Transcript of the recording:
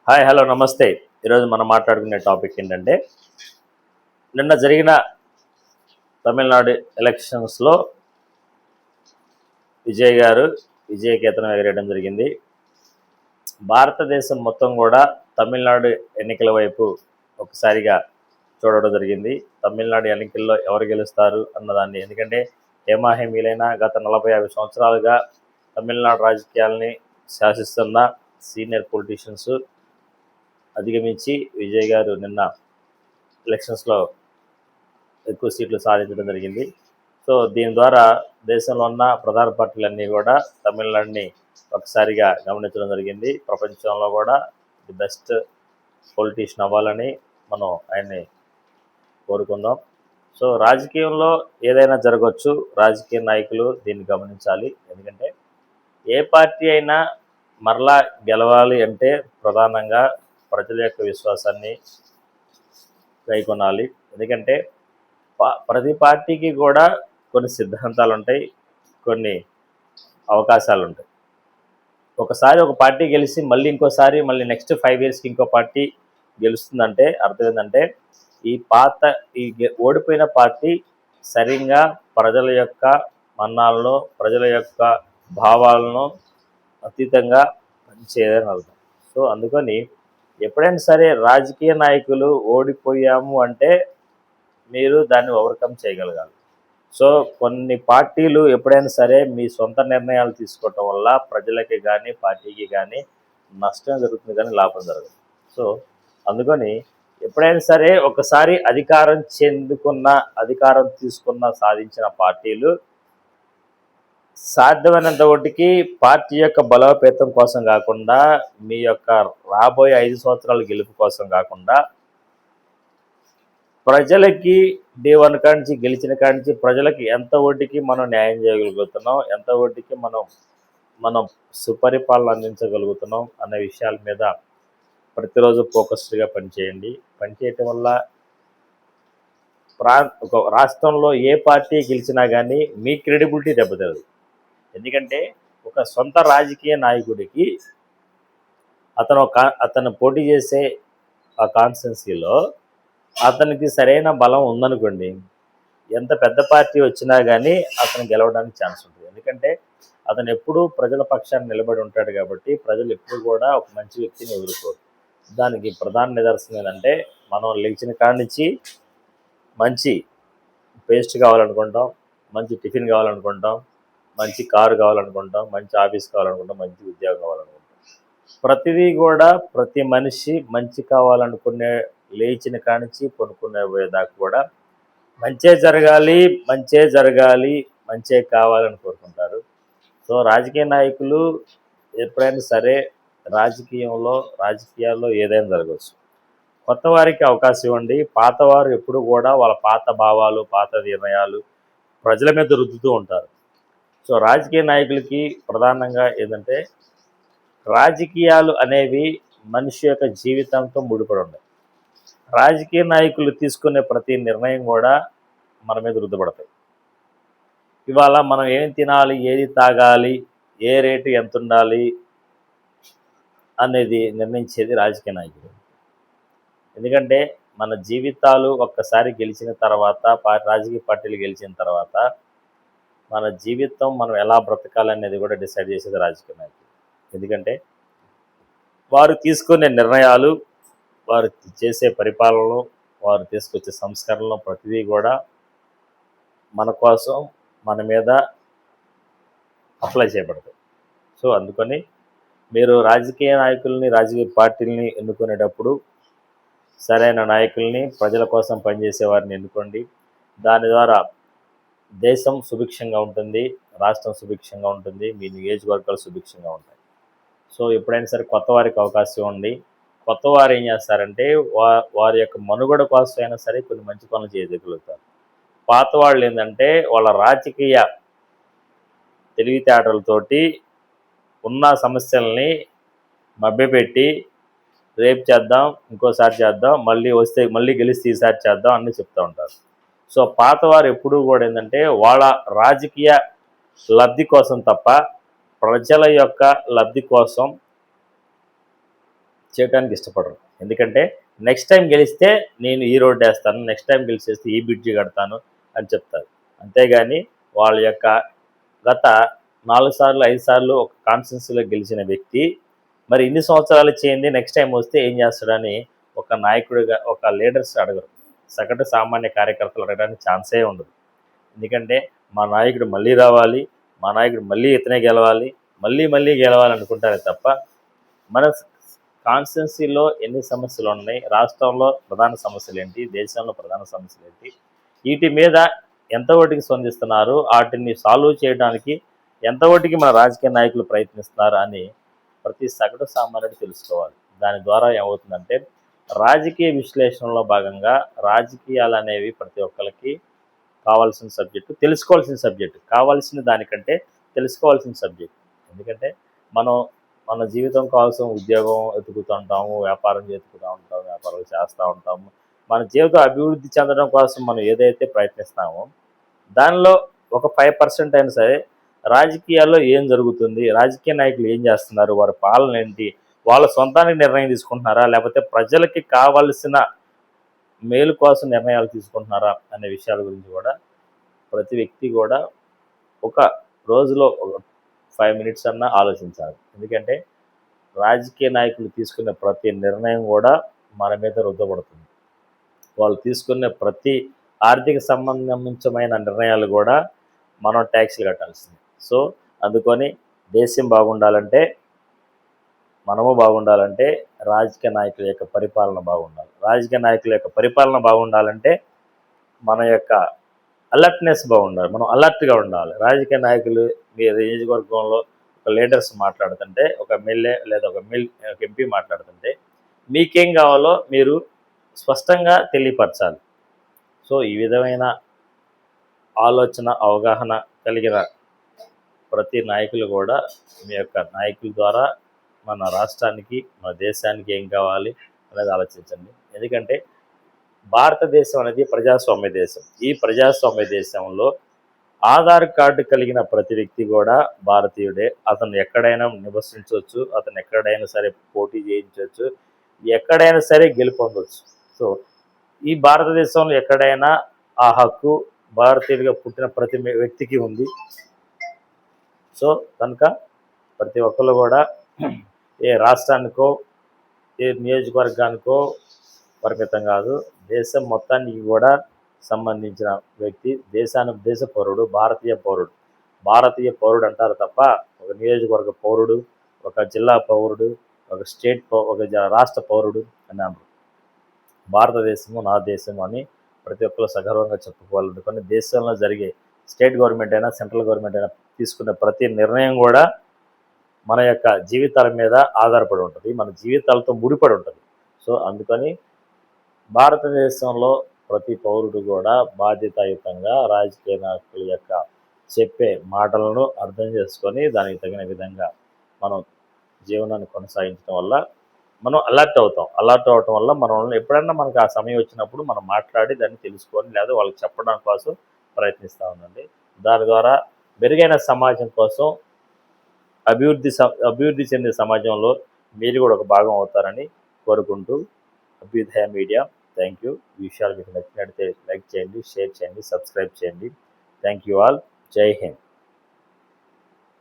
Hi hello నమస్తే. ఈరోజు మనం మాట్లాడుకునే టాపిక్ ఏంటంటే నిన్న జరిగిన తమిళనాడు ఎలక్షన్స్లో విజయ్ గారు విజయకేతనం ఎగరేయడం జరిగింది. భారతదేశం మొత్తం కూడా తమిళనాడు ఎన్నికల వైపు ఒకసారిగా చూడడం జరిగింది. తమిళనాడు ఎన్నికల్లో ఎవరు గెలుస్తారు అన్నదాన్ని, ఎందుకంటే హేమాహేమీలైన గత 40-50 సంవత్సరాలుగా తమిళనాడు రాజకీయాలని శాసిస్తున్న సీనియర్ పొలిటీషియన్స్ అధిగమించి విజయ్ గారు నిన్న ఎలక్షన్స్లో ఎక్కువ సీట్లు సాధించడం జరిగింది. సో దీని ద్వారా దేశంలో ఉన్న ప్రధాన పార్టీలన్నీ కూడా తమిళనాడుని ఒకసారిగా గమనించడం జరిగింది. ప్రపంచంలో కూడా ది బెస్ట్ పొలిటీషియన్ అవ్వాలని మనం ఆయన్ని కోరుకుందాం. సో రాజకీయంలో ఏదైనా జరగవచ్చు, రాజకీయ నాయకులు దీన్ని గమనించాలి. ఎందుకంటే ఏ పార్టీ అయినా మరలా గెలవాలి అంటే ప్రధానంగా ప్రజల యొక్క విశ్వాసాన్ని గైకొనాలి. ఎందుకంటే ప్రతి పార్టీకి కూడా కొన్ని సిద్ధాంతాలు ఉంటాయి, కొన్ని అవకాశాలు ఉంటాయి. ఒకసారి ఒక పార్టీ గెలిచి ఇంకోసారి నెక్స్ట్ 5 ఇయర్స్కి ఇంకో పార్టీ గెలుస్తుందంటే అర్థం ఏంటంటే ఈ ఓడిపోయిన పార్టీ సరిగ్గా ప్రజల యొక్క మన్నాలను, ప్రజల యొక్క భావాలను అతీతంగా పనిచేయదని అర్థం. సో అందుకని ఎప్పుడైనా సరే రాజకీయ నాయకులు ఓడిపోయాము అంటే మీరు దాన్ని ఓవర్కమ్ చేయగలగాలి. సో కొన్ని పార్టీలు ఎప్పుడైనా సరే మీ సొంత నిర్ణయాలు తీసుకోవటం వల్ల ప్రజలకి కానీ పార్టీకి కానీ నష్టం జరుగుతుంది, కానీ లాభం జరగదు. సో అందుకని ఎప్పుడైనా సరే ఒకసారి అధికారం తీసుకున్న సాధించిన పార్టీలు సాధ్యమైనంత ఒకటికి పార్టీ యొక్క బలోపేతం కోసం కాకుండా, మీ యొక్క రాబోయే 5 సంవత్సరాల గెలుపు కోసం కాకుండా, ప్రజలకి డే 1 కానించి గెలిచిన కానించి ప్రజలకి ఎంత ఓటికి మనం న్యాయం చేయగలుగుతున్నాం, ఎంత ఓటికి మనం సుపరిపాలన అందించగలుగుతున్నాం అనే విషయాల మీద ప్రతిరోజు ఫోకస్డ్గా పనిచేయండి. పనిచేయటం వల్ల ఒక రాష్ట్రంలో ఏ పార్టీ గెలిచినా కానీ మీ క్రెడిబిలిటీ దెబ్బతిరదు. ఎందుకంటే ఒక సొంత రాజకీయ నాయకుడికి అతను పోటీ చేసే ఆ కాన్స్టిట్యున్సీలో అతనికి సరైన బలం ఉందనుకోండి, ఎంత పెద్ద పార్టీ వచ్చినా కానీ అతను గెలవడానికి ఛాన్స్ ఉంటుంది. ఎందుకంటే అతను ఎప్పుడూ ప్రజల పక్షాన్ని నిలబడి ఉంటాడు కాబట్టి ప్రజలు ఎప్పుడు కూడా ఒక మంచి వ్యక్తిని ఎదుర్కోరు. దానికి ప్రధాన నిదర్శనం ఏంటంటే, మనం లేచిన కాడి నుంచి మంచి పేస్ట్ కావాలనుకుంటాం, మంచి టిఫిన్ కావాలనుకుంటాం, మంచి కారు కావాలనుకుంటాం, మంచి ఆఫీస్ కావాలనుకుంటాం, మంచి ఉద్యోగం కావాలనుకుంటాం. ప్రతిదీ కూడా ప్రతి మనిషి మంచి కావాలనుకునే లేచిన కానించి కొనుక్కునే పోయేదాకా కూడా మంచే జరగాలి, మంచే కావాలని కోరుకుంటారు. సో రాజకీయ నాయకులు ఎప్పుడైనా సరే రాజకీయాల్లో ఏదైనా జరగవచ్చు. కొత్త వారికి అవకాశం ఇవ్వండి. పాతవారు ఎప్పుడు కూడా వాళ్ళ పాత భావాలు, పాత నిర్ణయాలు ప్రజల మీద రుద్దుతూ ఉంటారు. సో రాజకీయ నాయకులకి ప్రధానంగా ఏంటంటే, రాజకీయాలు అనేవి మనిషి యొక్క జీవితంతో ముడిపడి ఉన్నాయి. రాజకీయ నాయకులు తీసుకునే ప్రతి నిర్ణయం కూడా మన మీద రుద్దపడతాయి. ఇవాళ మనం ఏం తినాలి, ఏది తాగాలి, ఏ రేటు ఎంత ఉండాలి అనేది నిర్ణయించేది రాజకీయ నాయకులు. ఎందుకంటే మన జీవితాలు ఒక్కసారి గెలిచిన తర్వాత, రాజకీయ పార్టీలు గెలిచిన తర్వాత మన జీవితం మనం ఎలా బ్రతకాలనేది కూడా డిసైడ్ చేసేది రాజకీయ నాయకులు. ఎందుకంటే వారు తీసుకునే నిర్ణయాలు, వారు చేసే పరిపాలనలు, వారు తీసుకొచ్చే సంస్కరణలు ప్రతిదీ కూడా మన కోసం, మన మీద అప్లై చేయబడతాయి. సో అందుకని మీరు రాజకీయ నాయకుల్ని, రాజకీయ పార్టీలని ఎన్నుకునేటప్పుడు సరైన నాయకుల్ని, ప్రజల కోసం పనిచేసే వారిని ఎన్నుకోండి. దాని ద్వారా దేశం సుభిక్షంగా ఉంటుంది, రాష్ట్రం సుభిక్షంగా ఉంటుంది, మీ నియోజకవర్గాలు సుభిక్షంగా ఉంటాయి. సో ఎప్పుడైనా సరే కొత్త వారికి అవకాశం ఇవ్వండి. కొత్త వారు ఏం చేస్తారంటే వారి యొక్క మనుగడ కోసం అయినా సరే కొన్ని మంచి పనులు చేయగలుగుతారు. పాత వాళ్ళు ఏంటంటే వాళ్ళ రాజకీయ తెలివితేటలతోటి ఉన్న సమస్యల్ని మభ్యపెట్టి రేపు చేద్దాం, ఇంకోసారి చేద్దాం, మళ్ళీ గెలిస్తే ఈసారి చేద్దాం అన్నీ చెప్తూ ఉంటారు. సో పాతవారు ఎప్పుడూ కూడా ఏంటంటే వాళ్ళ రాజకీయ లబ్ధి కోసం తప్ప ప్రజల యొక్క లబ్ధి కోసం చేయడానికి ఇష్టపడరు. ఎందుకంటే నెక్స్ట్ టైం గెలిస్తే నేను ఈ రోడ్ వేస్తాను, నెక్స్ట్ టైం గెలిచేస్తే ఈ బ్రిడ్జి కడతాను అని చెప్తారు. అంతేగాని వాళ్ళ యొక్క గత 4 సార్లు, 5 సార్లు ఒక కాన్స్టిట్యున్సీలో గెలిచిన వ్యక్తి మరి ఇన్ని సంవత్సరాలు చేయండి నెక్స్ట్ టైం వస్తే ఏం చేస్తాడని ఒక నాయకుడిగా ఒక లీడర్స్ అడగరు. సగటు సామాన్య కార్యకర్తలు అడగడానికి ఛాన్సే ఉండదు. ఎందుకంటే మా నాయకుడు మళ్ళీ రావాలి, మా నాయకుడు మళ్ళీ ఇతనే గెలవాలి, మళ్ళీ మళ్ళీ గెలవాలనుకుంటారే తప్ప మన కాన్స్టిట్యున్సీలో ఎన్ని సమస్యలు ఉన్నాయి, రాష్ట్రంలో ప్రధాన సమస్యలు ఏంటి, దేశంలో ప్రధాన సమస్యలు ఏంటి, వీటి మీద ఎంతవరకు స్పందిస్తున్నారు, వాటిని సాల్వ్ చేయడానికి ఎంతవరకు మన రాజకీయ నాయకులు ప్రయత్నిస్తున్నారు అని ప్రతి సగటు సామాన్యుడు తెలుసుకోవాలి. దాని ద్వారా ఏమవుతుందంటే రాజకీయ విశ్లేషణలో భాగంగా రాజకీయాలు అనేవి ప్రతి ఒక్కరికి కావాల్సిన సబ్జెక్టు, తెలుసుకోవాల్సిన సబ్జెక్టు, కావాల్సిన దానికంటే తెలుసుకోవాల్సిన సబ్జెక్టు. ఎందుకంటే మనం మన జీవితం కోసం ఉద్యోగం వెతుకుతూ ఉంటాము, వ్యాపారం వెతుకుతూ ఉంటాము, వ్యాపారాలు చేస్తూ ఉంటాము. మన జీవితం అభివృద్ధి చెందడం కోసం మనం ఏదైతే ప్రయత్నిస్తామో దానిలో ఒక 5% అయినా సరే రాజకీయాల్లో ఏం జరుగుతుంది, రాజకీయ నాయకులు ఏం చేస్తున్నారు, వారి పాలన ఏంటి, వాళ్ళ సొంతానికి నిర్ణయం తీసుకుంటున్నారా లేకపోతే ప్రజలకి కావాల్సిన మేలు కోసం నిర్ణయాలు తీసుకుంటున్నారా అనే విషయాల గురించి కూడా ప్రతి వ్యక్తి కూడా ఒక రోజులో ఒక 5 మినిట్స్ అన్నా ఆలోచించాలి. ఎందుకంటే రాజకీయ నాయకులు తీసుకునే ప్రతి నిర్ణయం కూడా మన మీద రుద్దబడుతుంది. వాళ్ళు తీసుకునే ప్రతి ఆర్థిక సంబంధించిన నిర్ణయాలు కూడా మనం ట్యాక్స్లు కట్టాల్సింది. సో అందుకని దేశం బాగుండాలంటే, మనము బాగుండాలంటే రాజకీయ నాయకుల యొక్క పరిపాలన బాగుండాలి. రాజకీయ నాయకుల యొక్క పరిపాలన బాగుండాలంటే మన యొక్క అలర్ట్నెస్ బాగుండాలి, మనం అలర్ట్గా ఉండాలి. రాజకీయ నాయకులు మీ నియోజకవర్గంలో ఒక లీడర్స్ మాట్లాడుతుంటే, ఒక ఎమ్మెల్యే లేదా ఒక ఎంపీ మాట్లాడుతుంటే మీకేం కావాలో మీరు స్పష్టంగా తెలియపరచాలి. సో ఈ విధమైన ఆలోచన అవగాహన కలిగిన ప్రతి నాయకులు కూడా మీ యొక్క నాయకుల ద్వారా మన రాష్ట్రానికి మన దేశానికి ఏం కావాలి అనేది ఆలోచించండి. ఎందుకంటే భారతదేశం అనేది ప్రజాస్వామ్య దేశం. ఈ ప్రజాస్వామ్య దేశంలో ఆధార్ కార్డు కలిగిన ప్రతి వ్యక్తి కూడా భారతీయుడే. అతను ఎక్కడైనా నివసించవచ్చు, అతను ఎక్కడైనా సరే పోటీ చేయించవచ్చు, ఎక్కడైనా సరే గెలుపొందవచ్చు. సో ఈ భారతదేశంలో ఎక్కడైనా ఆ హక్కు భారతీయుడిగా పుట్టిన ప్రతి వ్యక్తికి ఉంది. సో కనుక ప్రతి ఒక్కరు కూడా ఏ రాష్ట్రానికో ఏ నియోజకవర్గానికో పరిమితం కాదు, దేశం మొత్తానికి కూడా సంబంధించిన వ్యక్తి, దేశ పౌరుడు, భారతీయ పౌరుడు అంటారు తప్ప ఒక నియోజకవర్గ పౌరుడు, ఒక జిల్లా పౌరుడు, ఒక ఒక రాష్ట్ర పౌరుడు అని అన్నారు. భారతదేశము నా దేశం అని ప్రతి ఒక్కరు సగర్వంగా చెప్పుకోవాలనుకుని దేశంలో జరిగే స్టేట్ గవర్నమెంట్ అయినా సెంట్రల్ గవర్నమెంట్ అయినా తీసుకునే ప్రతి నిర్ణయం కూడా మన యొక్క జీవితాల మీద ఆధారపడి ఉంటుంది, మన జీవితాలతో ముడిపడి ఉంటుంది. సో అందుకని భారతదేశంలో ప్రతి పౌరుడు కూడా బాధ్యతాయుతంగా రాజకీయ నాయకుల యొక్క చెప్పే మాటలను అర్థం చేసుకొని దానికి తగిన విధంగా మనం జీవనాన్ని కొనసాగించడం వల్ల మనం అలర్ట్ అవటం వల్ల మనం ఎప్పుడైనా మనకు ఆ సమయం వచ్చినప్పుడు మనం మాట్లాడి దాన్ని తెలుసుకొని లేదా వాళ్ళకి చెప్పడం కోసం ప్రయత్నిస్తూ ఉండండి. దాని ద్వారా మెరుగైన సమాజం కోసం అభివృద్ధి చెందే సమాజంలో మీరు కూడా ఒక భాగం అవుతారని కోరుకుంటూ అభ్యుదయ మీడియా థ్యాంక్ యూ. ఈ విషయాలు మీకు నచ్చినట్లయితే లైక్ చేయండి, షేర్ చేయండి, సబ్స్క్రైబ్ చేయండి. Thank you all. జై హింద్.